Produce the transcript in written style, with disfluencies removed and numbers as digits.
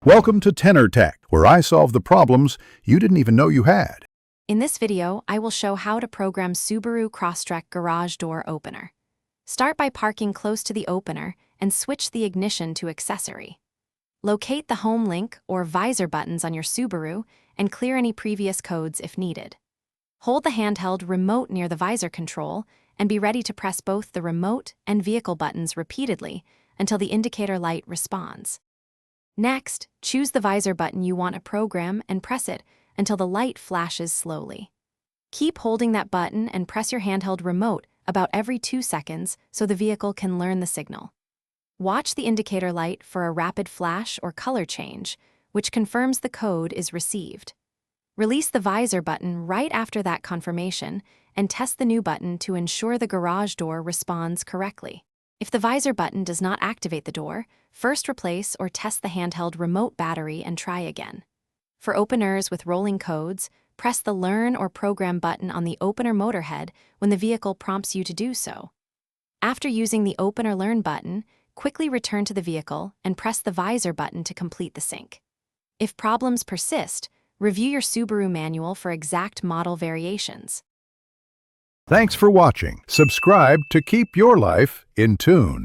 Welcome to Tenor Tech, where I solve the problems you didn't even know you had. In this video, I will show how to program Subaru Crosstrek garage door opener. Start by parking close to the opener and switch the ignition to accessory. Locate the home link or visor buttons on your Subaru and clear any previous codes if needed. Hold the handheld remote near the visor control and be ready to press both the remote and vehicle buttons repeatedly until the indicator light responds. Next, choose the visor button you want to program and press it until the light flashes slowly. Keep holding that button and press your handheld remote about every 2 seconds so the vehicle can learn the signal. Watch the indicator light for a rapid flash or color change, which confirms the code is received. Release the visor button right after that confirmation and test the new button to ensure the garage door responds correctly. If the visor button does not activate the door, first replace or test the handheld remote battery and try again. For openers with rolling codes, press the Learn or Program button on the opener motor head when the vehicle prompts you to do so. After using the Open or Learn button, quickly return to the vehicle and press the visor button to complete the sync. If problems persist, review your Subaru manual for exact model variations. Thanks for watching. Subscribe to keep your life in tune.